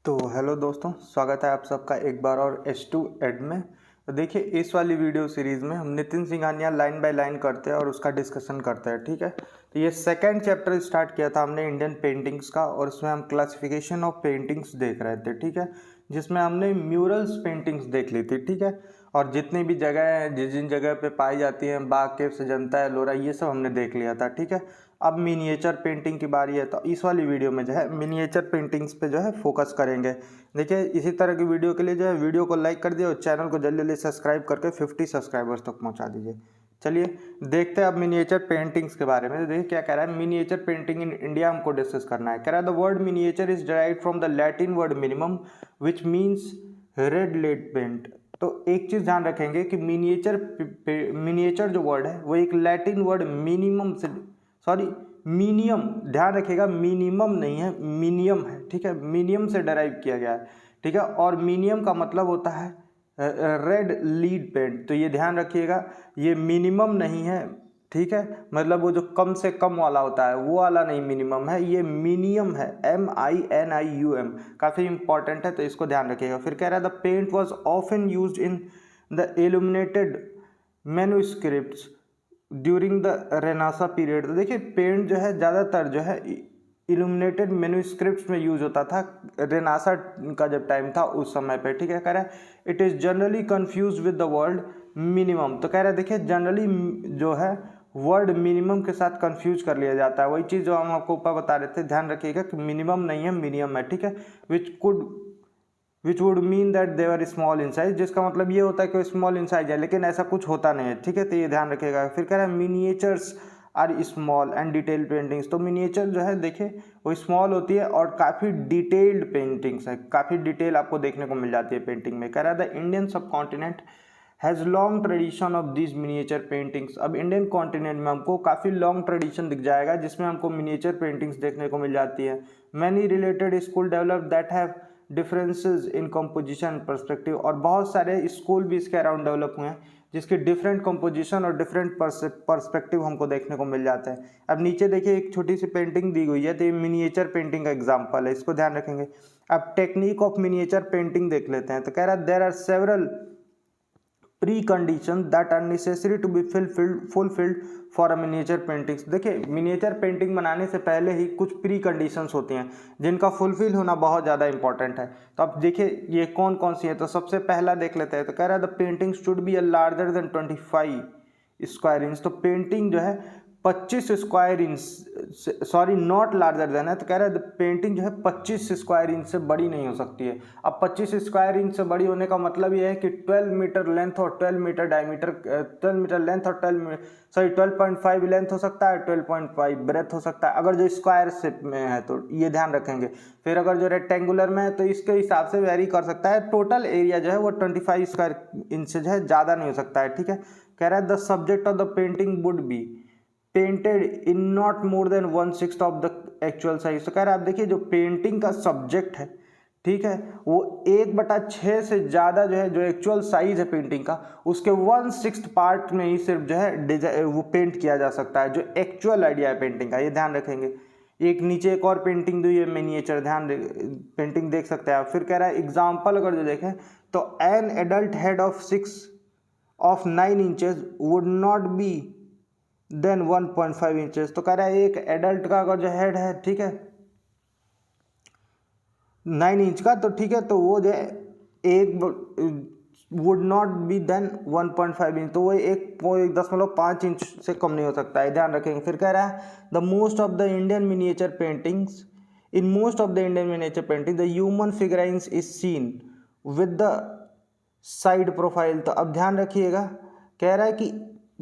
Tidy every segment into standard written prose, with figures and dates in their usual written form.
तो हेलो दोस्तों, स्वागत है आप सबका एक बार और H2 एड में। तो देखिए, इस वाली वीडियो सीरीज़ में हम Nitin Singhania line by line करते हैं और उसका डिस्कशन करते हैं। ठीक है, तो ये सेकंड चैप्टर स्टार्ट किया था हमने इंडियन पेंटिंग्स का, और उसमें हम क्लासिफिकेशन ऑफ पेंटिंग्स देख रहे थे। ठीक है, जिसमें हमने म्यूरल्स पेंटिंग्स देख ली थी। ठीक है, और जितनी भी जगह है, जिन जिन जगह पे पाई जाती हैं, बाग, केव, सजंता, एलोरा, ये सब हमने देख लिया था। ठीक है, अब मिनिएचर पेंटिंग की बारी है, तो इस वाली वीडियो में जो है मिनिएचर पेंटिंग्स पे जो है फोकस करेंगे। देखिए, इसी तरह की वीडियो के लिए जो है वीडियो को लाइक कर दिए और चैनल को जल्दी जल्दी सब्सक्राइब करके 50 सब्सक्राइबर्स तक पहुंचा दीजिए। चलिए देखते हैं अब मिनिएचर पेंटिंग्स के बारे में। तो देखिए क्या कह रहा है, मिनिएचर पेंटिंग इन इंडिया हमको डिस्कस करना है। कह रहा है the word miniature is derived from the Latin word minimum which means red lead paint. तो एक चीज़ ध्यान रखेंगे कि मिनिएचर जो वर्ड है वो एक लैटिन वर्ड मिनिमम से, सॉरी मीनियम, ध्यान रखिएगा, मिनिमम नहीं है, मीनियम है। ठीक है, मीनियम से डराइव किया गया है। ठीक है, और मीनियम का मतलब होता है रेड लीड पेंट। तो ये ध्यान रखिएगा, ये मिनिमम नहीं है। ठीक है, मतलब वो जो कम से कम वाला होता है वो वाला नहीं मिनिमम है, ये मिनियम है, MINIUM। काफ़ी इंपॉर्टेंट है, तो इसको ध्यान रखिएगा। फिर कह रहा है the paint was often use in the illuminated manuscripts during the renaissance period. तो देखिए, पेंट जो है ज़्यादातर जो है इल्यूमिनेटेड मैन्युस्क्रिप्ट्स में यूज होता था, रेनासा का जब टाइम था उस समय पे। ठीक है, कह रहा है it is generally confuse with the word minimum. तो कह रहा है देखिए, जनरली जो है वर्ड मिनिमम के साथ कंफ्यूज कर लिया जाता है। वही चीज़ जो हम आपको ऊपर बता रहे थे, ध्यान रखिएगा कि मिनिमम नहीं है, मिनिमम है। ठीक है, which would mean that they are small in size, जिसका मतलब ये होता है कि स्मॉल इन साइज है, लेकिन ऐसा कुछ होता नहीं है। ठीक है, तो ये ध्यान रखिएगा। फिर कह रहा है miniatures are small and detailed paintings. तो मिनिएचर जो है देखिए वो स्मॉल होती है और काफ़ी डिटेल्ड पेंटिंग्स है, काफ़ी डिटेल आपको देखने को मिल जाती है पेंटिंग में। कह रहा है द इंडियन सब continent has long tradition of this miniature paintings. अब इंडियन कॉन्टिनेंट में हमको काफ़ी लॉन्ग ट्रेडिशन दिख जाएगा जिसमें हमको मिनिएचर पेंटिंग्स देखने को मिल जाती है। Many related school develop that have differences in composition perspective, और बहुत सारे स्कूल भी इसके अराउंड डेवलप हुए हैं जिसके डिफरेंट कंपोजिशन और डिफरेंट पर्सपेक्टिव हमको देखने को मिल जाता है। अब नीचे देखिए एक छोटी सी पेंटिंग दी हुई है, तो ये मिनिएचर पेंटिंग का एग्जांपल है, इसको ध्यान रखेंगे। अब टेक्निक ऑफ मिनिएचर पेंटिंग देख लेते हैं। तो कह रहा है there are several precondition that are necessary to be fulfilled for a miniature paintings. देखिए, मिनिएचर पेंटिंग बनाने से पहले ही कुछ प्री कंडीशंस होती हैं जिनका फुलफिल होना बहुत ज़्यादा इंपॉर्टेंट है। तो अब देखिए ये कौन कौन सी है। तो सबसे पहला देख लेते हैं। तो कह रहा है the painting should be a larger than 25 square inch. तो पेंटिंग जो है 25 square inch, sorry not larger than है। तो कह रहा है पेंटिंग जो है 25 स्क्वायर इंच से बड़ी नहीं हो सकती है। अब 25 स्क्वायर इंच से बड़ी होने का मतलब ये है कि 12 मीटर लेंथ और 12 मीटर डायमीटर, 12 मीटर लेंथ और 12.5 लेंथ हो सकता है, 12.5 ब्रेथ हो सकता है, अगर जो स्क्वायर शेप में है तो ये ध्यान रखेंगे। फिर अगर जो रेक्टेंगुलर में है तो इसके हिसाब से वेरी कर सकता है। टोटल एरिया जो है वो 25 स्क्वायर इंच से जो है ज़्यादा नहीं हो सकता है। ठीक है, कह रहा है the subject of the painting would be painted in not more than 1/6 of the actual size. तो कह रहा है आप देखिए, जो पेंटिंग का सब्जेक्ट है, ठीक है, वो 1/6 से ज़्यादा जो है, जो एक्चुअल साइज है पेंटिंग का, उसके 1/6 पार्ट में ही सिर्फ जो है वो पेंट किया जा सकता है, जो एक्चुअल आइडिया है पेंटिंग का, ये ध्यान रखेंगे। एक नीचे एक और पेंटिंग दी है मिनिएचर, पेंटिंग देख सकते हैं आप। फिर कह रहा है एग्जाम्पल अगर जो देखें तो an adult head of 9 inches would not be then 1.5 inches. तो कह रहा है एक एडल्ट का अगर जो हेड है, ठीक है, 9 इंच का, तो ठीक है, तो वो जो है एक would not be then 1.5 inch, तो वो 1.5 इंच से कम नहीं हो सकता है, ध्यान रखेंगे। फिर कह रहा है the most of the Indian miniature paintings, in most of the Indian miniature painting the human figurines is seen with the side profile. तो अब ध्यान रखिएगा, कह रहा है कि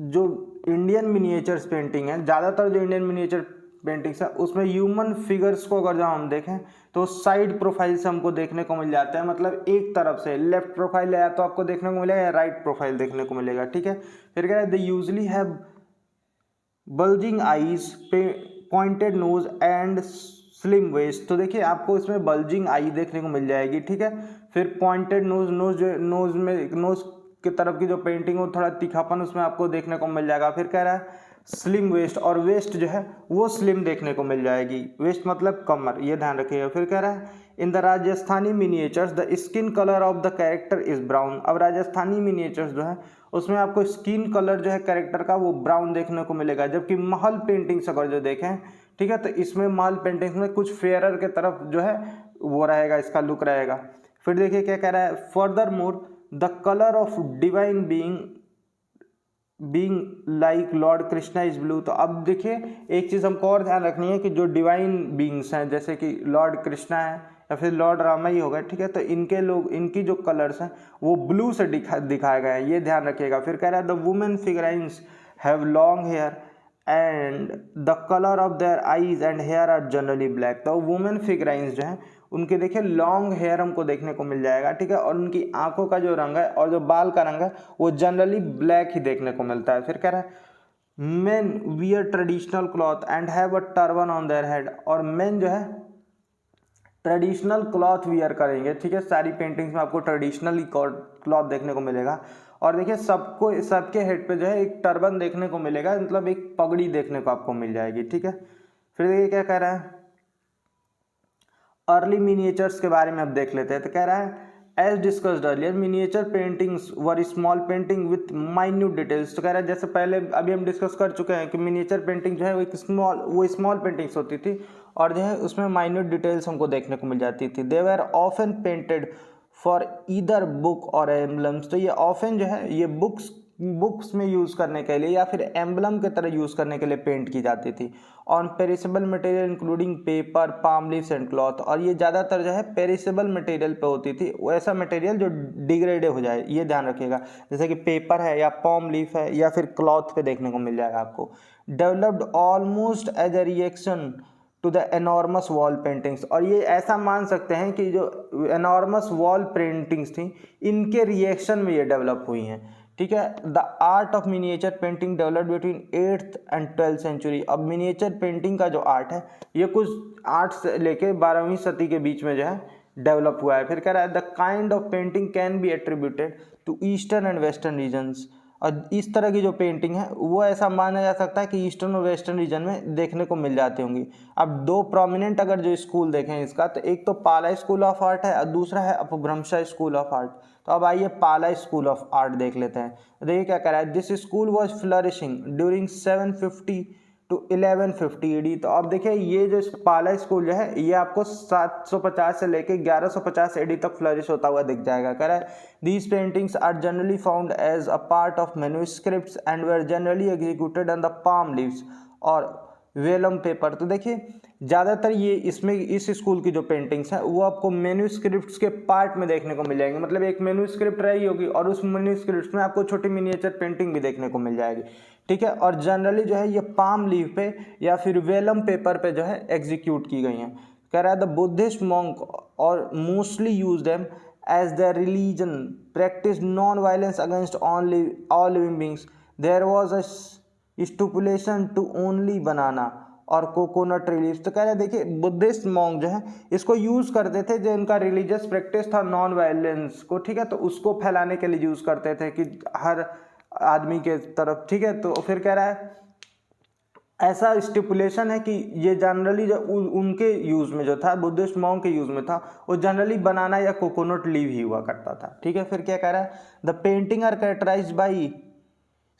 जो इंडियन मिनिएचर्स पेंटिंग है, ज़्यादातर जो इंडियन मिनिएचर पेंटिंग्स है उसमें ह्यूमन फिगर्स को अगर जब हम देखें तो साइड प्रोफाइल से हमको देखने को मिल जाता है। मतलब एक तरफ से लेफ्ट प्रोफाइल है तो आपको देखने को मिलेगा, या राइट प्रोफाइल देखने को मिलेगा। ठीक है, फिर क्या है, they usually have bulging eyes, pointed nose and slim waist. तो देखिए आपको इसमें बल्जिंग आई देखने को मिल जाएगी। ठीक है, फिर पॉइंटेड नोज, नोज की तरफ की जो पेंटिंग हो थोड़ा तीखापन उसमें आपको देखने को मिल जाएगा। फिर कह रहा है स्लिम वेस्ट, और वेस्ट जो है वो स्लिम देखने को मिल जाएगी। वेस्ट मतलब कमर, ये ध्यान रखिएगा। फिर कह रहा है in the Rajasthani miniatures the skin colour of the character is brown. अब राजस्थानी मिनिएचर्स जो है उसमें आपको स्किन कलर जो है कैरेक्टर का वो ब्राउन देखने को मिलेगा, जबकि महल पेंटिंग्स अगर जो देखें, ठीक है, तो इसमें महल पेंटिंग्स में कुछ फेयरर के तरफ जो है वो रहेगा, इसका लुक रहेगा। फिर देखिए क्या कह रहा है, further more the colour of divine being like Lord Krishna is blue. तो अब देखिए एक चीज़ हमको और ध्यान रखनी है कि जो डिवाइन बीइंग्स हैं जैसे कि लॉर्ड कृष्णा है या फिर लॉर्ड रामा ही होगा, ठीक है, तो इनकी जो कलर्स हैं वो ब्लू से दिखाए गए हैं, ये ध्यान रखिएगा। फिर कह रहा है the women figurines have long hair and the colour of their eyes and hair are generally black. तो वुमेन फिगराइंस जो है उनके देखिए लॉन्ग हेयर हमको देखने को मिल जाएगा, ठीक है, और उनकी आंखों का जो रंग है और जो बाल का रंग है वो जनरली ब्लैक ही देखने को मिलता है। फिर कह रहा है main wear traditional cloth and have a turban on their head. और मेन जो है ट्रेडिशनल क्लॉथ वियर करेंगे, ठीक है, सारी पेंटिंग्स में आपको ट्रेडिशनल क्लॉथ देखने को मिलेगा। और देखिए सबके हेड पे जो है एक टर्बन देखने को मिलेगा, मतलब एक पगड़ी देखने को आपको मिल जाएगी, ठीक है। फिर देखिए क्या कह रहा है, अर्ली मिनिएचर्स के बारे में अब देख लेते हैं। तो कह रहा है as discussed earlier miniature paintings were small painting with minute details. तो कह रहा है जैसे पहले अभी हम डिस्कस कर चुके हैं कि मिनिएचर पेंटिंग जो है वो स्मॉल पेंटिंग्स होती थी और जो है उसमें माइन्यूट डिटेल्स हमको देखने को मिल जाती थी। They were often painted for either book और एम्बलम्स। तो ये ऑफन जो है ये बुक्स में यूज़ करने के लिए या फिर एम्बलम की तरह यूज़ करने के लिए पेंट की जाती थी on perishable material including paper, palm leaves and cloth. और ये ज़्यादातर जो है पेरिसेबल मटेरियल पे होती थी, वैसा मटेरियल जो डिग्रेड हो जाए, ये ध्यान रखिएगा, जैसे कि पेपर है या पाम लीफ है या फिर क्लॉथ पे देखने को मिल जाएगा आपको। Developed almost as a reaction to the enormous wall paintings. और ये ऐसा मान सकते हैं कि जो एनॉर्मस वॉल पेंटिंग्स थी इनके रिएक्शन में ये डेवलप हुई हैं, ठीक है। The art of miniature painting developed between 8th and 12th century. अब मिनिएचर पेंटिंग का जो आर्ट है ये कुछ 8 से लेके 12वीं सदी के बीच में जो है डेवलप हुआ है। फिर कह रहा है the kind of painting can be attributed to eastern and western regions. और इस तरह की जो पेंटिंग है वो ऐसा माना जा सकता है कि ईस्टर्न और वेस्टर्न रीजन में देखने को मिल जाती होंगी। अब दो प्रोमिनेंट अगर जो स्कूल देखें इसका, तो एक तो पाला स्कूल ऑफ आर्ट है और दूसरा है अपभ्रंश स्कूल ऑफ आर्ट। तो अब आइए पाला स्कूल ऑफ आर्ट देख लेते हैं। देखिए क्या कह रहा है, this school was flourishing during 750 to 1150 AD। तो अब देखिए ये जो पाला स्कूल जो है ये आपको 750 से लेके 1150 AD तक फ्लरिश होता हुआ दिख जाएगा। कह रहा है these paintings are generally found as a part of manuscripts and were generally executed on the palm leaves और वेलम पेपर। तो देखिए ज़्यादातर ये इसमें इस स्कूल की जो पेंटिंग्स हैं वो आपको मैन्युस्क्रिप्ट्स के पार्ट में देखने को मिल जाएंगे, मतलब एक मैन्युस्क्रिप्ट रही होगी और उस मैन्युस्क्रिप्ट में आपको छोटी मिनिएचर पेंटिंग भी देखने को मिल जाएगी, ठीक है। और जनरली जो है ये पाम लीव पे या फिर वेलम पेपर पे जो है एग्जीक्यूट की गई हैं। कह रहा है द बुद्धिस्ट मॉन्क और mostly use them as the religion practice non violence against all living beings. There was a stipulation to only banana और कोकोनट ट्री लीव्स। तो कह रहे हैं देखिए बुद्धिस्ट मॉन्क जो है इसको यूज़ करते थे, जो इनका रिलीजियस प्रैक्टिस था नॉन वायलेंस को, ठीक है, तो उसको फैलाने के लिए यूज़ करते थे कि हर आदमी के तरफ, ठीक है। तो फिर कह रहा है ऐसा स्टिपुलेशन है कि ये जनरली जो उनके यूज़ में जो था, बुद्धिस्ट मॉन्क के यूज़ में था, वो जनरली बनाना या कोकोनट लीव ही हुआ करता था, ठीक है। फिर क्या कह रहा है, the painting are characterized by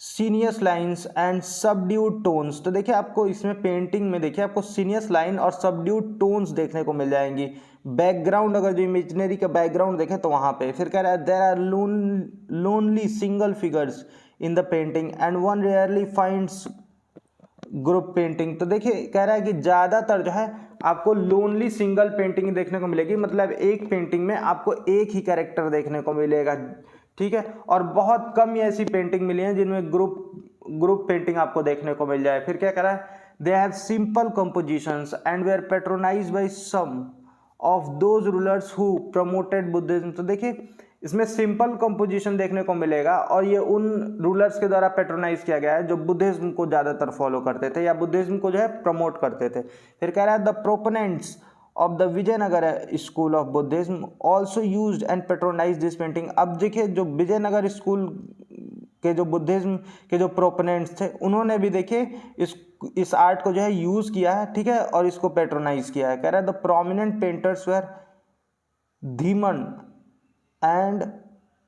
sinuous lines and subdued tones. तो देखिए आपको इसमें पेंटिंग में देखिए आपको सीनियस लाइन और सबड्यूड टोन्स देखने को मिल जाएंगी। बैकग्राउंड अगर जो इमेजनरी का बैकग्राउंड देखें तो वहाँ पे फिर कह रहा है there are lonely single figures in the painting and one rarely finds group painting. तो देखिए कह रहा है कि ज़्यादातर जो है आपको लोनली सिंगल पेंटिंग देखने को मिलेगी, मतलब एक पेंटिंग में आपको एक ही कैरेक्टर देखने को मिलेगा, ठीक है। और बहुत कम ही ऐसी पेंटिंग मिली हैं जिनमें ग्रुप पेंटिंग आपको देखने को मिल जाए। फिर क्या कह रहा है, they have simple compositions and they are patronized by some of those rulers who promoted Buddhism. तो देखिए इसमें सिंपल कंपोजिशन देखने को मिलेगा और ये उन रूलर्स के द्वारा पैट्रोनाइज किया गया है जो बुद्धिज्म को ज़्यादातर फॉलो करते थे या बुद्धिज्म को जो है प्रमोट करते थे। फिर कह रहा है the proponents of the Vijayanagar school of Buddhism also used and patronized this painting। अब देखिए जो विजयनगर स्कूल के जो बुद्धिज्म के जो प्रोपोनेंट्स थे उन्होंने भी देखिए इस आर्ट को जो है यूज़ किया है, ठीक है, और इसको पेट्रोनाइज किया है। कह रहा है the prominent painters were Dhiman and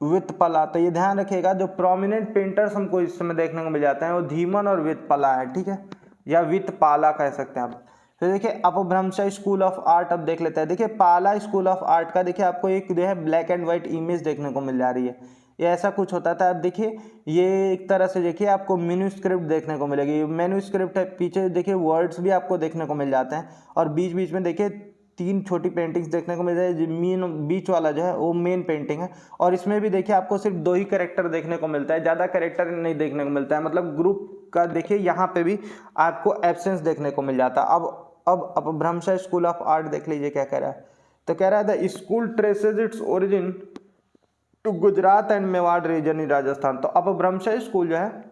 Vitapala. तो ये ध्यान रखिएगा, जो प्रोमिनेंट पेंटर्स हमको इस समय देखने को मिल जाते हैं वो धीमन और वित्तपला है, ठीक है, या वित्तपाला कह सकते हैं आप। तो देखिए अपभ्रंश स्कूल ऑफ आर्ट अब देख लेते हैं। देखिए पाला स्कूल ऑफ आर्ट का देखिए आपको एक जो है ब्लैक एंड व्हाइट इमेज देखने को मिल जा रही है। ये ऐसा कुछ होता था। अब देखिए ये एक तरह से देखिए आपको मेन्यूस्क्रिप्ट देखने को मिलेगी। मेन्यूस्क्रिप्ट है, पीछे देखिए वर्ड्स भी आपको देखने को मिल जाते हैं और बीच बीच में देखिए 3 छोटी पेंटिंग्स देखने को मिल जाए। मेन बीच वाला जो है वो मेन पेंटिंग है और इसमें भी देखिए आपको सिर्फ 2 ही कैरेक्टर देखने को मिलता है, ज़्यादा कैरेक्टर नहीं देखने को मिलता है। मतलब ग्रुप का देखिए यहाँ पे भी आपको एब्सेंस देखने को मिल जाता है। अब अपभ्रंश स्कूल ऑफ आर्ट देख लीजिए क्या कह रहा है। तो कह रहा है the school traces its origin to Gujarat and Mewar region in Rajasthan. तो अपभ्रंश स्कूल जो है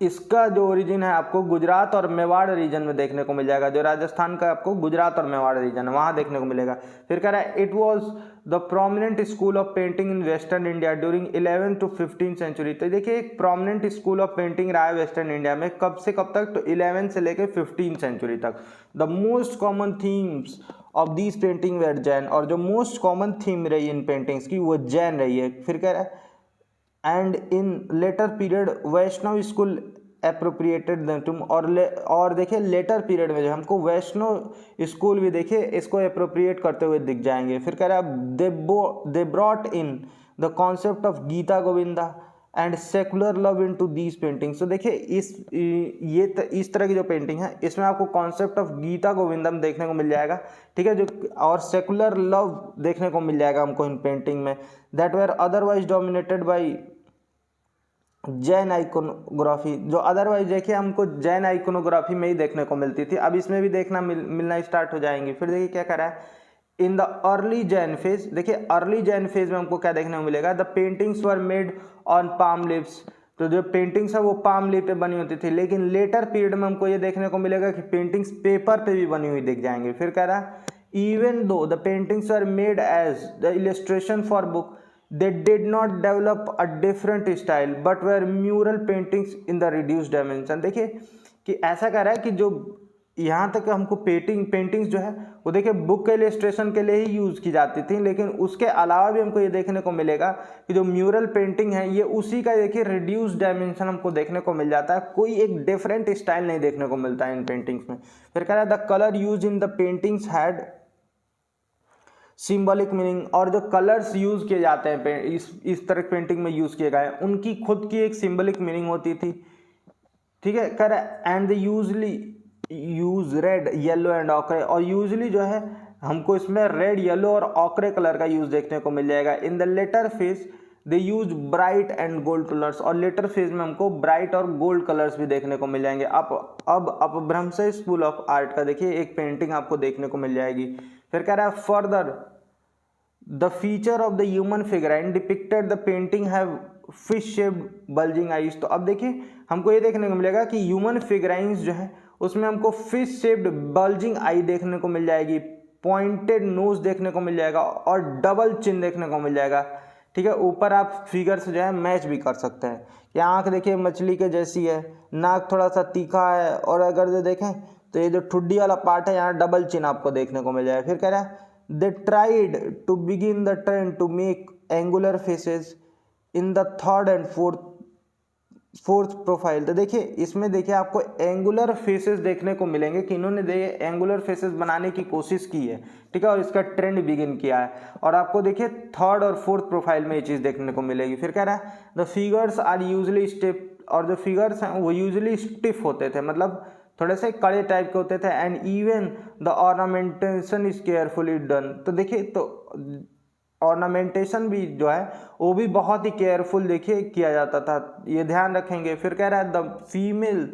इसका जो ओरिजिन है आपको गुजरात और मेवाड़ रीजन में देखने को मिल जाएगा। जो राजस्थान का आपको गुजरात और मेवाड़ रीजन है वहां देखने को मिलेगा। फिर कह रहा है it was the prominent school of painting in western India during 11th to 15th century. तो देखिए एक प्रोमिनेंट स्कूल ऑफ पेंटिंग रहा है वेस्टर्न इंडिया में, कब से कब तक, तो 11th से लेकर 15th सेंचुरी तक। The most common themes of these painting were Jain, और जो मोस्ट कॉमन थीम रही इन पेंटिंग्स की वो जैन रही है। फिर कह रहा है and in later period Vaishnav school appropriated them, और देखिए लेटर पीरियड में जो हमको वैष्णव स्कूल भी देखिए इसको अप्रोप्रिएट करते हुए दिख जाएंगे। फिर कह रहा है they brought in the concept of Gita Govinda and secular love into these paintings. तो देखिए इस तरह की जो पेंटिंग है इसमें आपको कॉन्सेप्ट ऑफ गीता गोविंदम देखने को मिल जाएगा, ठीक है, जो और सेकुलर लव देखने को मिल जाएगा हमको इन पेंटिंग में, that were otherwise dominated by Jain iconography. जो अदरवाइज देखिए हमको जैन आइकोनोग्राफी में ही देखने को मिलती थी, अब इसमें भी देखना मिलना स्टार्ट हो जाएंगी। फिर देखिए क्या कर रहा है in the early Jain phase. देखिए अर्ली जैन फेज में हमको क्या देखने को मिलेगा, the paintings were made on palm leaves. तो जो पेंटिंग्स है वो पाम लीफ पे बनी होती थी, लेकिन लेटर पीरियड में हमको ये देखने को मिलेगा कि पेंटिंग्स पेपर पे भी बनी हुई दिख जाएंगी। फिर कह रहा है even though the paintings are made as the illustration for book they did not develop a different style but were mural paintings in the reduced dimension। देखिए कि ऐसा कह रहा है कि जो यहाँ तक हमको पेंटिंग्स जो है वो देखिए बुक के इलस्ट्रेशन के लिए ही यूज़ की जाती थी, लेकिन उसके अलावा भी हमको ये देखने को मिलेगा कि जो म्यूरल पेंटिंग है ये उसी का देखिए रिड्यूस्ड डायमेंशन हमको देखने को मिल जाता है, कोई एक डिफरेंट स्टाइल नहीं देखने को मिलता है इन पेंटिंग्स में। फिर कह रहा है the colour use in the paintings had symbolic meaning, और जो कलर्स यूज किए जाते हैं इस तरह पेंटिंग में यूज किए गए उनकी खुद की एक सिंबॉलिक मीनिंग होती थी, ठीक है। कह रहा है and they usually use red yellow and ochre, और यूजली जो है हमको इसमें रेड येलो और ऑकरे कलर का यूज देखने को मिल जाएगा। In the later phase they use bright and gold colours, और लेटर फेज में हमको ब्राइट और गोल्ड कलर्स भी देखने को मिल जाएंगे। अब अपभ्रंश स्कूल ऑफ आर्ट का देखिए एक पेंटिंग आपको देखने को मिल जाएगी। फिर कह रहा है further the feature of the human figurine depicted the painting have fish shaped bulging eyes. तो अब देखिए हमको ये देखने को मिलेगा कि ह्यूमन फिगराइंस जो है उसमें हमको फिश शेप्ड बल्जिंग आई देखने को मिल जाएगी, पॉइंटेड नोज देखने को मिल जाएगा और डबल चिन देखने को मिल जाएगा, ठीक है। ऊपर आप फिगर से जो है मैच भी कर सकते हैं कि आँख देखिए मछली के जैसी है, नाक थोड़ा सा तीखा है, और अगर जो देखें तो ये जो ठुड्डी वाला पार्ट है यहाँ डबल चिन आपको देखने को मिल जाएगा। फिर कह रहा है they tried to begin the trend to make angular faces in the third and fourth profile। तो देखिए इसमें देखिए आपको एंगुलर फेसेस देखने को मिलेंगे कि इन्होंने एंगुलर फेसेस बनाने की कोशिश की है, ठीक है, और इसका ट्रेंड बिगिन किया है, और आपको देखिए थर्ड और फोर्थ प्रोफाइल में ये चीज़ देखने को मिलेगी। फिर कह रहा है the figures are usually stiff, और जो फिगर्स हैं वो यूजली स्टिफ होते थे, मतलब थोड़े से कड़े टाइप के होते थे। And even the ornamentation is carefully done. तो देखिए तो ऑर्नामेंटेशन भी जो है वो भी बहुत ही केयरफुल देखिए किया जाता था, ये ध्यान रखेंगे। फिर कह रहा है the female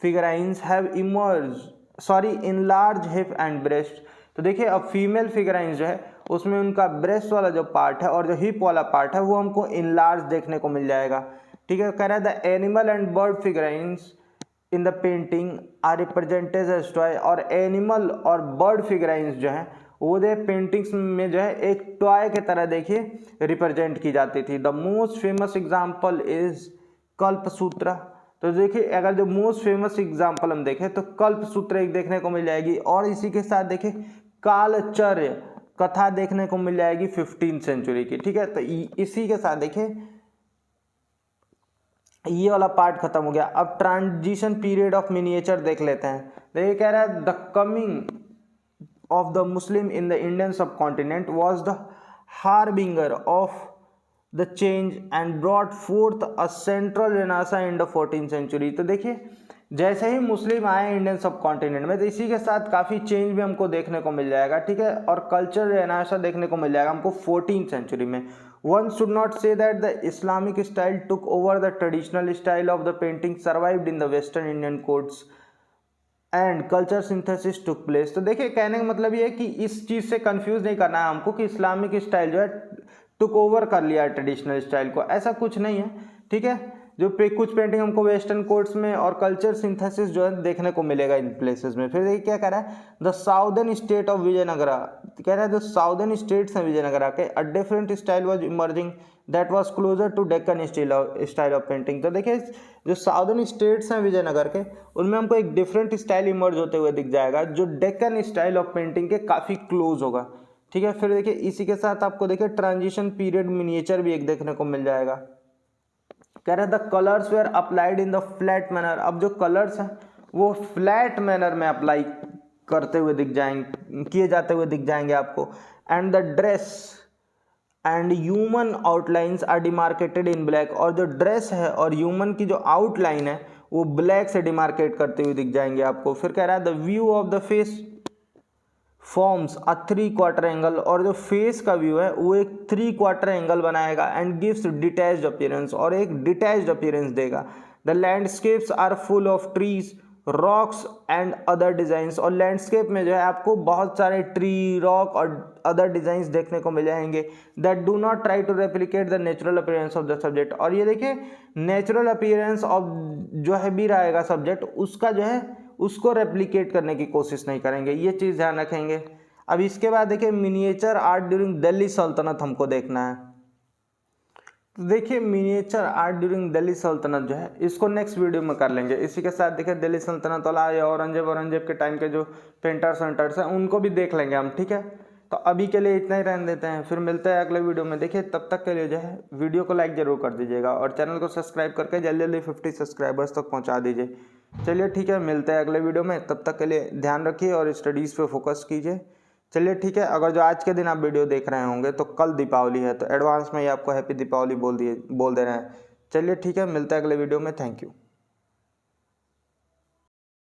figurines have in large hip and breast. तो देखिए अब फीमेल फिगराइंस जो है उसमें उनका ब्रेस्ट वाला जो पार्ट है और जो हिप वाला पार्ट है वो हमको इन लार्ज देखने को मिल जाएगा, ठीक है। कह रहा है the animal and bird figurines in the painting are represented as toy, और एनिमल और बर्ड फिगराइंस जो हैं वो जो पेंटिंग्स में जो है एक टॉय के तरह देखिए रिप्रेजेंट की जाती थी। The most famous example is Kalpasutra. तो देखिए अगर जो मोस्ट फेमस एग्जाम्पल हम देखें तो कल्पसूत्र एक देखने को मिल जाएगी, और इसी के साथ देखिए कालचर्य कथा देखने को मिल जाएगी 15वीं सेंचुरी की। ठीक है, तो इसी के साथ देखिए ये वाला पार्ट खत्म हो गया। अब ट्रांजिशन पीरियड ऑफ मिनिएचर देख लेते हैं। तो ये कह रहा है the coming of the Muslim in the Indian subcontinent was the harbinger of the change and brought forth a central renaissance in the 14th century। तो देखिए जैसे ही मुस्लिम आए इंडियन सब कॉन्टिनेंट में, तो इसी के साथ काफ़ी चेंज भी हमको देखने को मिल जाएगा। ठीक है, और कल्चर रेनासा देखने को मिल जाएगा हमको 14th सेंचुरी में। One should not say that the Islamic style took over the traditional style of the painting survived in the western Indian courts and culture synthesis took place. तो देखिए कहने का मतलब ये है कि इस चीज़ से कंफ्यूज नहीं करना है हमको कि इस्लामिक स्टाइल जो है टुक ओवर कर लिया है ट्रेडिशनल स्टाइल को, ऐसा कुछ नहीं है। ठीक है, जो कुछ पेंटिंग हमको वेस्टर्न कोर्ट्स में और कल्चर सिंथेसिस जो है देखने को मिलेगा इन प्लेसेस में। फिर देखिए क्या कह रहा है, the southern state of Vijayanagara, कह रहा है द साउदर्न स्टेट्स हैं विजयनगरा के, a different style was emerging that was closer to Deccan style of painting. तो देखिए जो साउदर्न स्टेट्स हैं विजयनगर के, उनमें हमको एक डिफरेंट स्टाइल इमर्ज होते हुए दिख जाएगा जो डेक्कन स्टाइल ऑफ पेंटिंग के काफ़ी क्लोज होगा। ठीक है, फिर देखिए इसी के साथ आपको देखिए ट्रांजिशन पीरियड मिनिएचर भी एक देखने को मिल जाएगा। कह रहे the colours were applied in the flat manner. अब जो कलर्स हैं वो फ्लैट मैनर में अप्लाई करते हुए दिख जाएंगे, किए जाते हुए दिख जाएंगे आपको। And the dress and human outlines are demarcated in black. और जो ड्रेस है और ह्यूमन की जो आउटलाइन है वो ब्लैक से डिमार्केट करते हुए दिख जाएंगे आपको। फिर कह रहा है the view of the face forms a 3/4 angle. और जो फेस का व्यू है वो एक 3/4 एंगल बनाएगा एंड गिव्स डिटैच्ड अपीयरेंस, और एक डिटैच्ड अपीयरेंस देगा। The landscapes are full of trees rocks and other designs. और लैंडस्केप में जो है आपको बहुत सारे ट्री रॉक और अदर डिजाइंस देखने को मिल जाएंगे that do not try to replicate the natural appearance of the subject. और ये देखिए नेचुरल अपीयरेंस ऑफ जो है भी रहेगा सब्जेक्ट, उसका जो है उसको रेप्लिकेट करने की कोशिश नहीं करेंगे, ये चीज़ ध्यान रखेंगे। अब इसके बाद देखिए मिनिएचर आर्ट ड्यूरिंग दिल्ली सल्तनत हमको देखना है। तो देखिए मिनिएचर आर्ट ड्यूरिंग दिल्ली सल्तनत जो है इसको नेक्स्ट वीडियो में कर लेंगे। इसी के साथ देखिए दिल्ली सल्तनत वाला या औरंगजेब के टाइम के जो पेंटर्स वेंटर्स हैं उनको भी देख लेंगे हम। ठीक है, तो अभी के लिए इतना ही रहने देते हैं, फिर मिलते हैं अगले वीडियो में। देखिए तब तक के लिए जो है वीडियो को लाइक जरूर कर दीजिएगा और चैनल को सब्सक्राइब करके जल्दी जल्दी 50 सब्सक्राइबर्स तक पहुँचा दीजिए। चलिए ठीक है, मिलते हैं अगले वीडियो में, तब तक के लिए ध्यान रखिए और स्टडीज़ पे फोकस कीजिए। चलिए ठीक है, अगर जो आज के दिन आप वीडियो देख रहे होंगे तो कल दीपावली है, तो एडवांस में ही आपको हैप्पी दीपावली बोल दे रहे हैं। चलिए ठीक है, मिलते हैं अगले वीडियो में, थैंक यू।